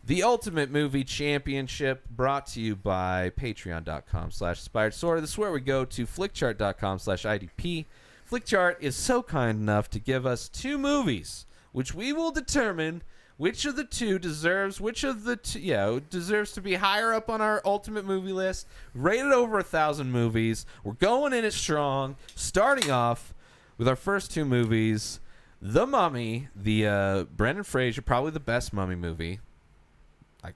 The Ultimate Movie Championship, brought to you by patreon.com/inspiredsword. This is where we go to flickchart.com/IDP. Flickchart is so kind enough to give us 2 movies, which we will determine which of the 2 deserves to be higher up on our Ultimate Movie list. Rated over 1,000 movies. We're going in it strong, starting off with our first 2 movies. The Mummy, the Brendan Fraser, probably the best Mummy movie. I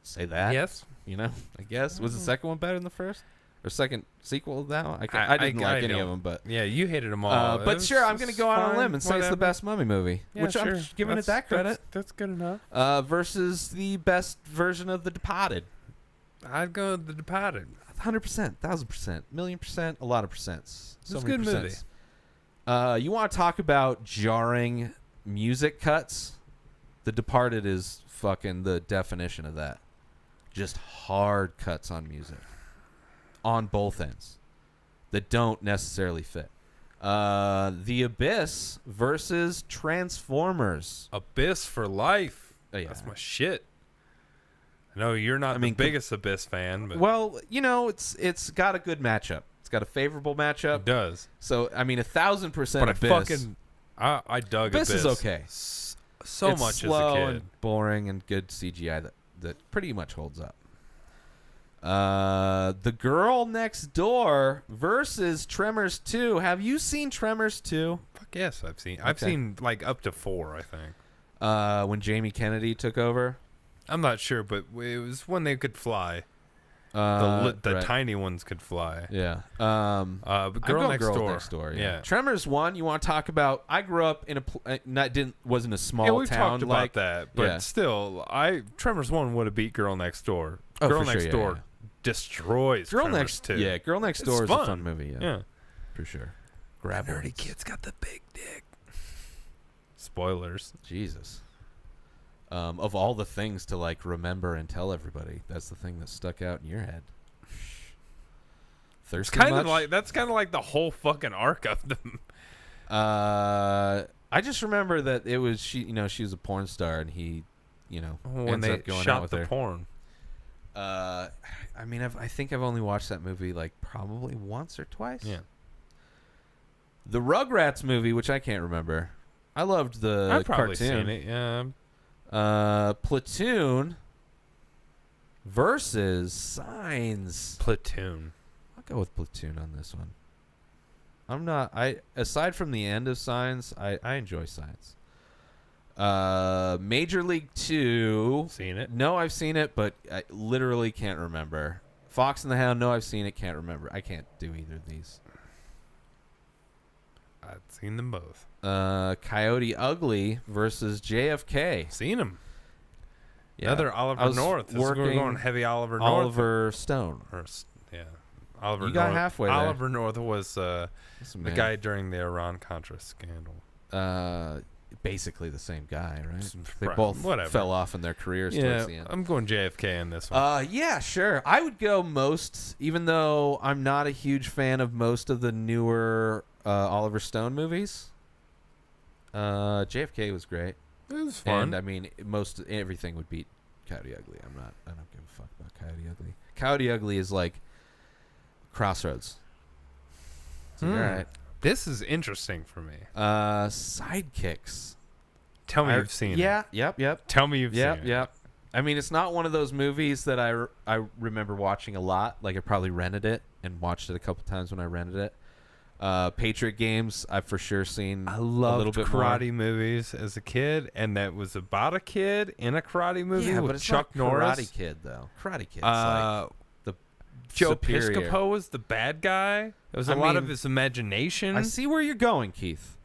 say that. Yes. I guess. Was the second one better than the first? Or second sequel to that one? I didn't like any of them, but... Yeah, you hated them all. But sure, I'm going to go out on a limb and say it's the best Mummy movie. Yeah, which I'm giving it that credit. That's good enough. Versus the best version of The Departed. I'd go with The Departed. 100%, 1,000%, million%, a lot of percents. It's a good movie. You want to talk about jarring music cuts? The Departed is fucking the definition of that. Just hard cuts on music. On both ends. That don't necessarily fit. The Abyss versus Transformers. Abyss for life. Oh, yeah. That's my shit. I know you're not the biggest Abyss fan, but... Well, it's got a good matchup. It's got a favorable matchup. It does. So, 1,000% but Abyss. I dug Abyss. Abyss is okay. So it's much slow as a kid. And boring and good CGI that pretty much holds up. The Girl Next Door versus Tremors 2. Have you seen Tremors 2? Fuck yes, I've seen. I've seen like up to 4, I think. When Jamie Kennedy took over. I'm not sure, but it was when they could fly. The tiny ones could fly. Yeah. But Girl Next Door. Yeah. Tremors 1. You want to talk about? I grew up in wasn't a small town. Yeah, we town. talked about that, but still, Tremors 1 would have beat Girl Next Door. Oh, Girl Next sure, Door destroys Tremors 2. Yeah, Girl Next Door is a fun movie. Yeah, for sure. Grab nerdy kid's got the big dick. Spoilers. Jesus. Of all the things to remember and tell everybody, that's the thing that stuck out in your head. Thirsty much? That's kind of like the whole fucking arc of them. I just remember that it was she was a porn star and he, when ends they up going shot out with the her. porn. I think I've only watched that movie probably once or twice. Yeah. The Rugrats movie, which I can't remember. I loved the I've probably cartoon. seen it. Yeah. Platoon versus Signs. Platoon. I'll go with Platoon on this one. Aside from the end of Signs, I enjoy Signs. Major League 2. Seen it? No, I've seen it, but I literally can't remember. Fox and the Hound. No, I've seen it. Can't remember. I can't do either of these. I've seen them both. Coyote Ugly versus JFK. Seen them. Yeah. Another Oliver North. We're going heavy Oliver North. Oliver Stone. Yeah. Oliver you North. got halfway there. Oliver North was the guy during the Iran-Contra scandal. Basically the same guy, right? They Right. both fell off in their careers towards the end. I'm going JFK in this one. Yeah, sure. I would go even though I'm not a huge fan of most of the newer Oliver Stone movies. JFK was great. It was fun. And everything would beat Coyote Ugly. I don't give a fuck about Coyote Ugly. Coyote Ugly is like Crossroads. It's all right. This is interesting for me. Sidekicks. Tell me you've seen it. Yeah, yep. Tell me you've seen it. Yep. It's not one of those movies that I remember watching a lot. I probably rented it and watched it a couple times when I rented it. Patriot Games, I've for sure seen. I a loved little bit karate movies as a kid, and that was about a kid in a karate movie with but it's Chuck not Norris. Karate Kid though. Karate Kid's the Joe superior. Piscopo was the bad guy. It was a lot of his imagination. I see where you're going, Keith.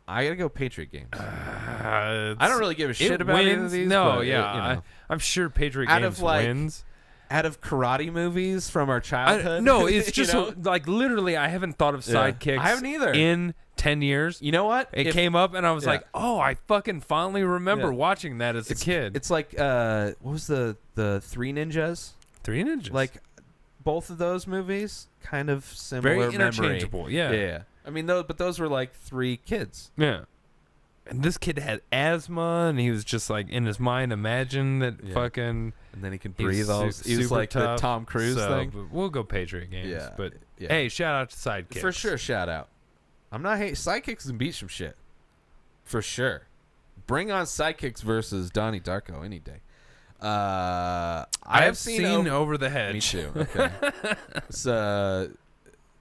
I gotta go Patriot Games. I don't really give a shit about any of these. No, but I'm sure Patriot Games wins. Out of karate movies from our childhood. No, it's just literally I haven't thought of Sidekicks. I haven't either. In 10 years. You know what? It came up and I was like, oh, I fucking fondly remember watching that as a kid. It's like, what was the Three Ninjas? Three Ninjas. Both of those movies, kind of similar. Very interchangeable, yeah. But those were 3 kids. Yeah. And this kid had asthma, and he was just like in his mind, imagine that fucking. And then he can breathe all. He was like tough, the Tom Cruise thing. But we'll go Patriot Games. Yeah, But yeah. hey, shout out to Sidekicks. For sure, shout out. I'm not hating. Sidekicks can beat some shit. For sure. Bring on Sidekicks versus Donnie Darko any day. I have seen Over the Hedge. Me too. Okay. It's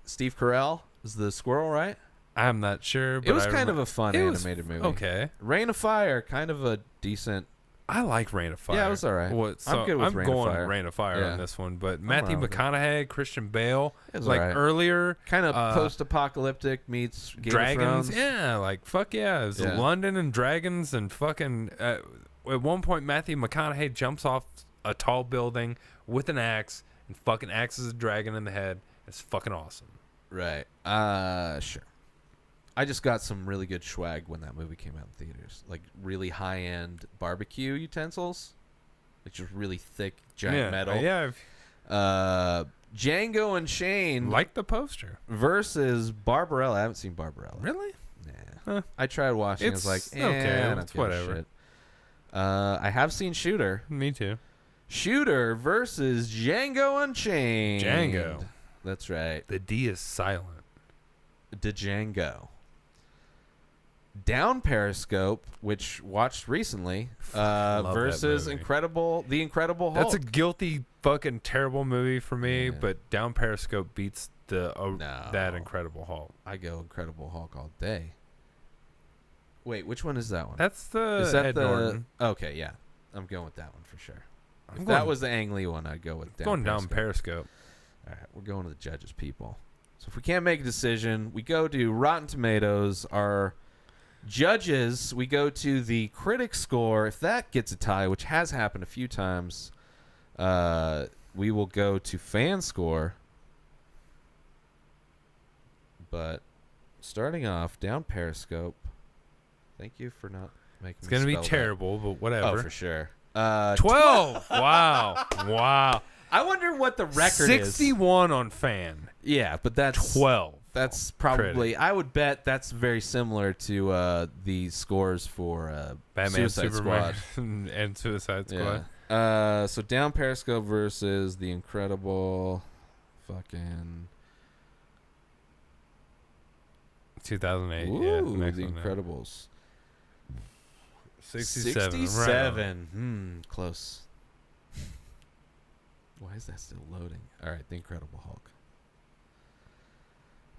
Steve Carell is the squirrel, right? I'm not sure, but it was kind of a fun animated movie. Okay. Rain of Fire, kind of a decent. I like Rain of Fire. Yeah, it was all right. I'm good with Rain of Fire. Rain of Fire on this one, but Matthew with McConaughey, Christian Bale, like earlier, kind of post-apocalyptic meets Game dragons. of Thrones. Yeah, like fuck yeah, it was London and dragons and fucking. At one point, Matthew McConaughey jumps off a tall building with an axe and fucking axes a dragon in the head. It's fucking awesome. Right. Sure. I just got some really good swag when that movie came out in theaters. Like really high-end barbecue utensils. Like just really thick, giant metal. Yeah. Django Unchained. Like the poster. Versus Barbarella. I haven't seen Barbarella. Really? Nah. Huh. I tried watching. I was like, okay. It's whatever. Shit. I have seen Shooter. Me too. Shooter versus Django Unchained. Django. That's right. The D is silent. Django. Down Periscope, which watched recently, versus the Incredible Hulk. That's a guilty, fucking terrible movie for me. But Down Periscope beats that Incredible Hulk. I go Incredible Hulk all day. Wait, which one is that one? That's the Ed Norton. Okay, yeah, I'm going with that one for sure. If that was the Ang Lee one, I'd go with Down Periscope. All right, we're going to the judges, people. So if we can't make a decision, we go to Rotten Tomatoes. Our judges, we go to the critic score. If that gets a tie, which has happened a few times, we will go to fan score. But starting off, Down Periscope. Thank you for not making It's going to be terrible, but whatever. Oh, for sure. 12. Wow. I wonder what the record 61 is. 61 on fan. Yeah, but that's 12. That's probably. I would bet that's very similar to the scores for Batman, Suicide Superman, Squad and Suicide Squad. Yeah. So Down Periscope versus the Incredible, fucking 2008. Ooh, yeah, the Incredibles. 67. 67. Close. Why is that still loading? All right, The Incredible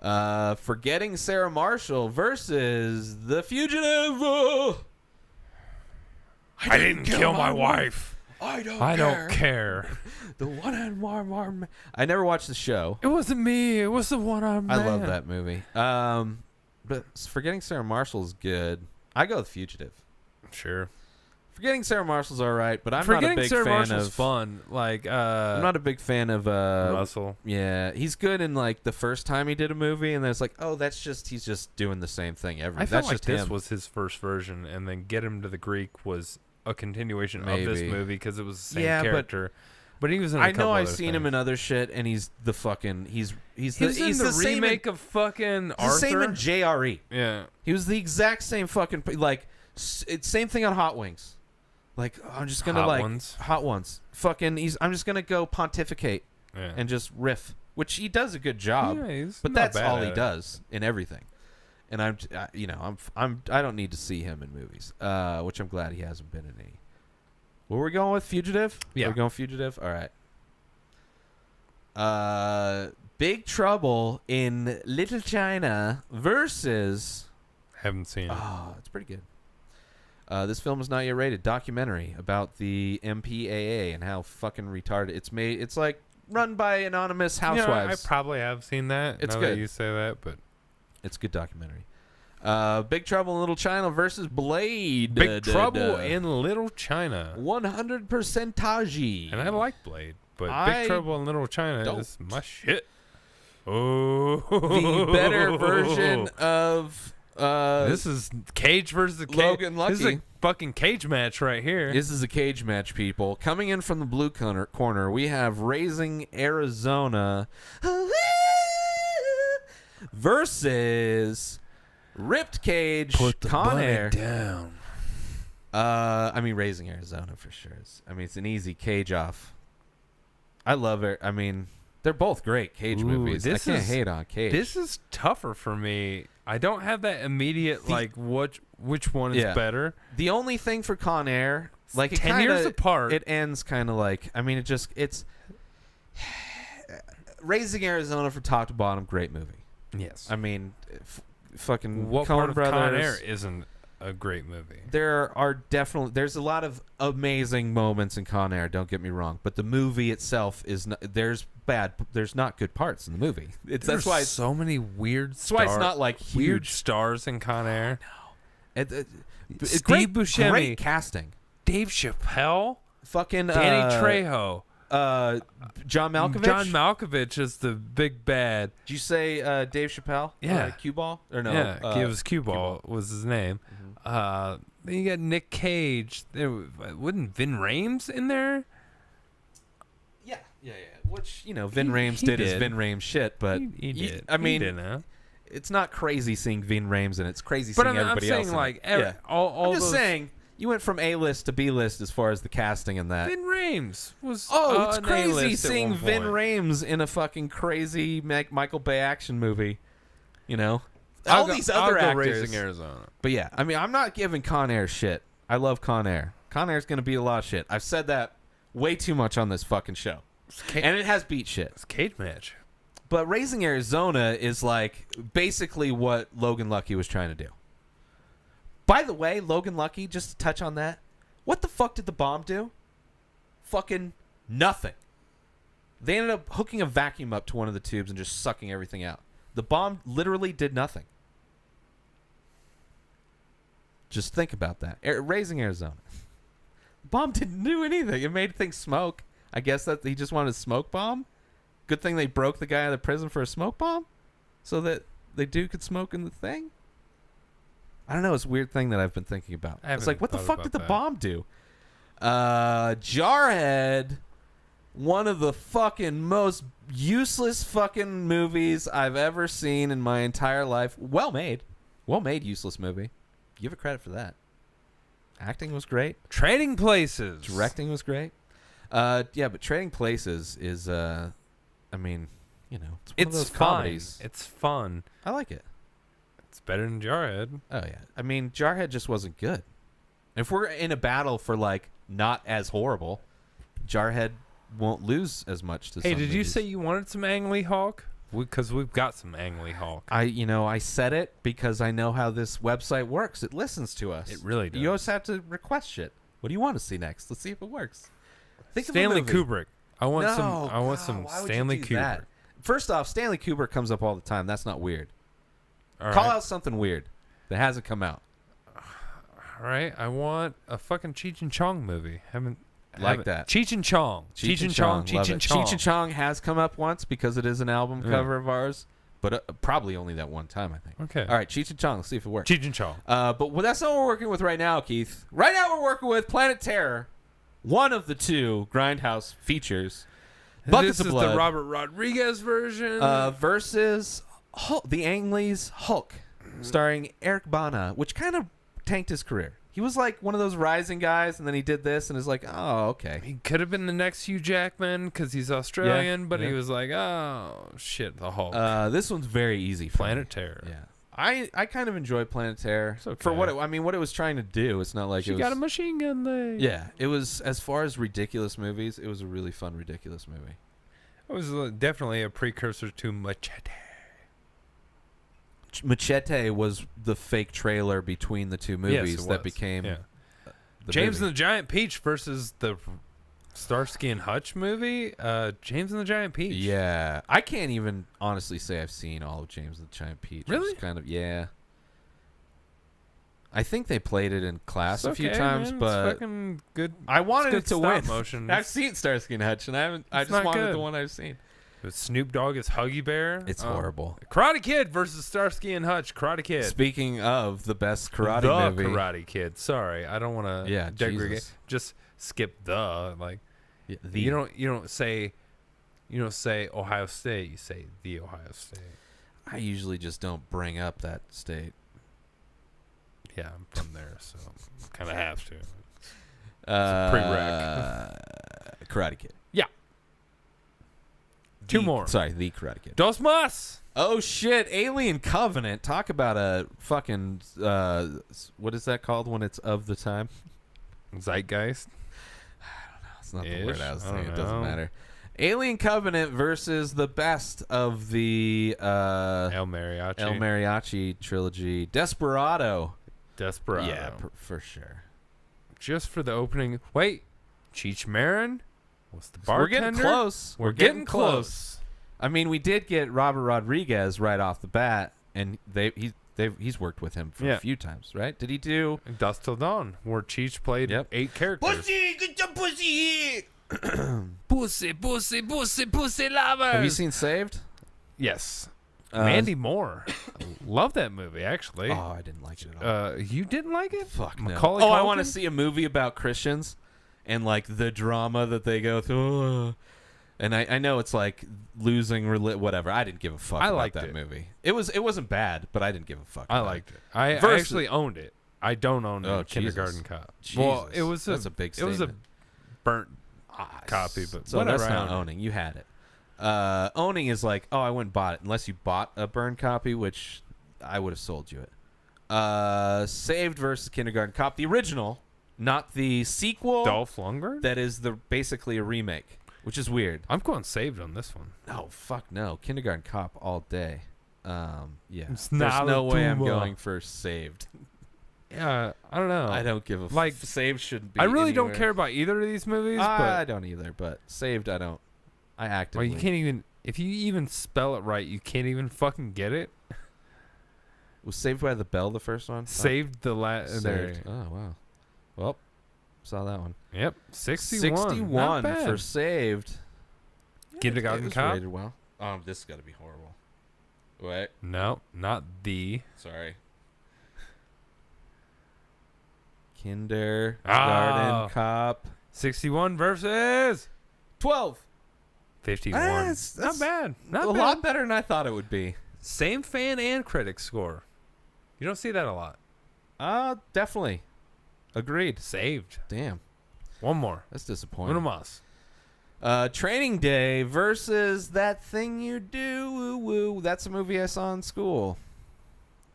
Hulk. Forgetting Sarah Marshall versus The Fugitive. I didn't kill my wife. I don't care. The one-armed arm. I never watched the show. It wasn't me. It was the one-armed man. I love that movie. But Forgetting Sarah Marshall is good. I go with Fugitive. Sure. Forgetting Sarah Marshall's all right, but I'm not a big Sarah fan Marshall's of. Fun. Like I'm not a big fan of Russell. Yeah, he's good in like the first time he did a movie, and then it's like, oh, he's just doing the same thing every. I felt that's like just this him. was his first version, and then Get Him to the Greek was a continuation of this movie because it was the same character. But he was in. I know I've seen him in other shit, and he's the fucking. He's in the remake of fucking Arthur. The same in JRE. Yeah, he was the exact same fucking like. It's same thing on Hot Wings. Like I'm just gonna Hot Ones. Fucking, I'm just gonna go pontificate and just riff, which he does a good job. Yeah, but that's all he does in everything. And I don't need to see him in movies, which I'm glad he hasn't been in any. What were we going with? Fugitive? Yeah, we're going Fugitive. All right. Big Trouble in Little China versus. Haven't seen it. Oh, it's pretty good. This film is not yet rated. Documentary about the MPAA and how fucking retarded it's made. It's like run by anonymous housewives. Yeah, I probably have seen that. It's now good. That you say that, but it's a good documentary. Big Trouble in Little China versus Blade. Big Trouble in Little China. 100% Taji. And I like Blade, but Big Trouble in Little China is my shit. Oh, the better version of. This is Cage versus Logan Lucky. This is a fucking cage match right here. This is a cage match, people. Coming in from the blue corner, we have Raising Arizona versus Ripped Cage, Put the Con bunny Air. down. I mean, Raising Arizona for sure. I mean, it's an easy Cage off. I love it. I mean, they're both great Cage movies. I can't hate on Cage. This is tougher for me. I don't have that immediate which one is better. The only thing for Con Air, like 10 years apart, it ends kind of like. I mean, it's Raising Arizona from top to bottom, great movie. Yes. I mean, fucking what Coen part of Brothers. Con Air isn't a great movie? There's a lot of amazing moments in Con Air, don't get me wrong, but the movie itself is there's not good parts in the movie. That's why so many weird that's why it's not like huge weird stars in Con Air. Steve Buscemi, great casting. Dave Chappelle, fucking Danny Trejo, John Malkovich. John Malkovich is the big bad. Did you say Dave Chappelle? Yeah. Cue Ball? Or no? Yeah, it was Cue Ball was his name. Mm-hmm. Then you got Nick Cage. Wasn't Vin Rames in there? Yeah. Which, Vin Rames did his Vin Rames shit, but he did. I mean, he did, huh? It's not crazy seeing Vin Rames, and it's crazy seeing everybody else. I'm saying else all I'm just those saying you went from A-list to B-list as far as the casting and that. Vin Rames was. It's an crazy A-list seeing at one Vin point. Rames in a fucking crazy Michael Bay action movie. All these I'll other go actors. Raising Arizona. But yeah, I mean, I'm not giving Con Air shit. I love Con Air. Con Air's gonna beat a lot of shit. I've said that way too much on this fucking show, and it has beat shit. It's a cage match. But Raising Arizona is like basically what Logan Lucky was trying to do. By the way, Logan Lucky, just to touch on that, what the fuck did the bomb do? Fucking nothing. They ended up hooking a vacuum up to one of the tubes and just sucking everything out. The bomb literally did nothing. Just think about that. Raising Arizona. The bomb didn't do anything. It made things smoke. I guess that he just wanted a smoke bomb. Good thing they broke the guy out of the prison for a smoke bomb, so that the dude could smoke in the thing. I don't know. It's a weird thing that I've been thinking about. It's like, what the fuck did the bomb do? Jarhead, one of the fucking most useless fucking movies I've ever seen in my entire life. Well made useless movie. Give it credit for that. Acting was great. Trading Places. Directing was great. But Trading Places is, I mean, it's one of those comedies. It's fun. I like it. It's better than Jarhead. Oh, yeah. I mean, Jarhead just wasn't good. If we're in a battle for, like, not as horrible, Jarhead won't lose as much to Hey, some did you movies. say you wanted some Ang Lee Hawk? Because we've got some Ang Lee Hawk. I said it because I know how this website works. It listens to us. It really does. You always have to request shit. What do you want to see next? Let's see if it works. Think Stanley of a movie. Kubrick. I want No, some why would you Stanley do that? Kubrick. First off, Stanley Kubrick comes up all the time. That's not weird. All Call right. out something weird that hasn't come out. All right. I want a fucking Cheech and Chong movie. Like that. Cheech and Chong. Cheech and Chong. Cheech and Chong. Cheech and Chong has come up once because it is an album cover of ours, but probably only that one time, I think. Okay. All right, Cheech and Chong. Let's see if it works. Cheech and Chong. But that's not what we're working with right now, Keith. Right now we're working with Planet Terror, one of the two Grindhouse features. Buckets This of is Blood the Robert Rodriguez version. versus Hulk, the Ang Lee's Hulk, starring Eric Bana, which kind of tanked his career. He was like one of those rising guys, and then he did this, and is like, oh, okay. He could have been the next Hugh Jackman because he's Australian, but yeah. he was like, oh, shit, the Hulk. This one's very easy. For Planet me. Terror. Yeah. I kind of enjoyed Planet Terror It's okay. for what it was trying to do. It's not like She it was, got a machine gun leg. Yeah, it was, as far as ridiculous movies, it was a really fun ridiculous movie. It was definitely a precursor to Machete. Machete was the fake trailer between the two movies Yes, it that was. became Yeah. the James movie. and the Giant Peach versus the Starsky and Hutch movie. James and the Giant Peach. Yeah, I can't even honestly say I've seen all of James and the Giant Peach. Really? It's kind of, yeah. I think they played it in class It's a few okay, times, man. but it's fucking good. I wanted it It's to good win. stop motion. I've seen Starsky and Hutch, and I It's just not wanted good. the one I've seen. With Snoop Dogg as Huggy Bear. It's horrible. Karate Kid versus Starsky and Hutch. Karate Kid. Speaking of the best karate the movie, Karate Kid. Sorry, I don't want to. Yeah, degrade. Jesus. Just skip the like. Yeah, You don't say Ohio State. You say the Ohio State. I usually just don't bring up that state. Yeah, I'm from there, so kind of have to. It's a Karate Kid. Yeah. Two more. Sorry, the Karate Kid. Dos más. Oh shit! Alien Covenant. Talk about a fucking what is that called when it's of the time? Zeitgeist. It's not the word I was I saying. don't It doesn't know. matter. Alien Covenant versus the best of the El Mariachi. trilogy, Desperado. Desperado. Yeah, for sure. Just for the opening. Wait, Cheech Marin was the We're bartender. getting close. We're getting close. I mean, we did get Robert Rodriguez right off the bat, and he's worked with him for a few times, right? Did he do Dusk Till Dawn, where Cheech played 8 characters. Pussy, get your pussy here. Pussy lovers. Have you seen Saved? Yes. Mandy Moore. Love that movie, actually. Oh, I didn't like it at all. You didn't like it? Fuck no. Macaulay I want to Culkin? see a movie about Christians and like the drama that they go through. And I know it's like losing whatever. I didn't give a fuck about liked that it. movie. It wasn't bad, but I didn't give a fuck. I about liked it. I Versus- actually owned it. I don't own Oh, Kindergarten Jesus. Cop. Jesus. Well, That's a big It was a statement. burnt copy, but So whatever. that's I not own it. owning. You had it. Owning is like, oh, I went and bought it. Unless you bought a burned copy, which I would have sold you it. Saved versus Kindergarten Cop, the original, not the sequel. Dolph Lundgren? That is basically a remake, which is weird. I'm going Saved on this one. No, fuck no. Kindergarten Cop all day. Yeah. It's There's not no way I'm too going for Saved. Yeah, I don't know. I don't give a Like, Saved shouldn't be. I really don't anywhere. care about either of these movies, I but don't either, but Saved I don't. I actively. well, you can't even if you even spell it right, you can't even fucking get it. Was Saved by the Bell the first one? Saved the last. Saved. Oh wow. Well, saw that one. Yep, 61. Not 61 bad. for Saved. Kindergarten It was Cop? rated well. This is gotta be horrible. Wait, No, not the. sorry. Kindergarten Cop. 61 versus 12. 51. That's not bad. Not a bad. lot better than I thought it would be. Same fan and critic score. You don't see that a lot. Definitely. Agreed. Saved. Damn. One more. That's disappointing. Uno más. Training Day versus That Thing You Do. Woo woo. That's a movie I saw in school.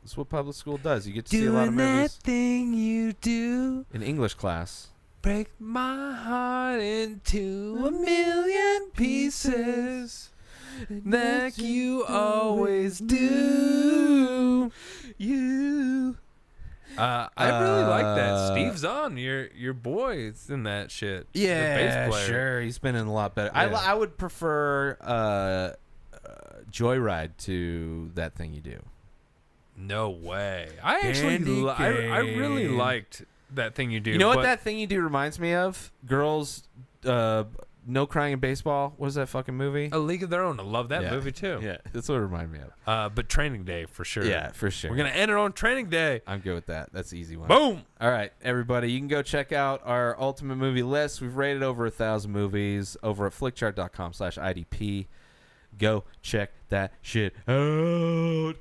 That's what public school does. You get to see a lot of movies thing you do, in English class. break my heart into a million pieces, like you always do. I really like that. Steve Zahn, your boy, is in that shit. The bass player. Sure. He's been in a lot better. Yeah. I would prefer Joyride to That Thing You Do. No way. I actually, Candy I really cane. liked That Thing You Do. You know what but That Thing You Do reminds me of? Girls, No Crying in Baseball. What was that fucking movie? A League of Their Own. I love that Yeah. movie too. Yeah, that's what it reminded me of. But Training Day for sure. Yeah, for sure. We're gonna end it on Training Day. I'm good with that. That's the easy one. Boom. All right, everybody, you can go check out our ultimate movie list. We've rated over 1,000 movies over at flickchart.com/IDP. Go check that shit out.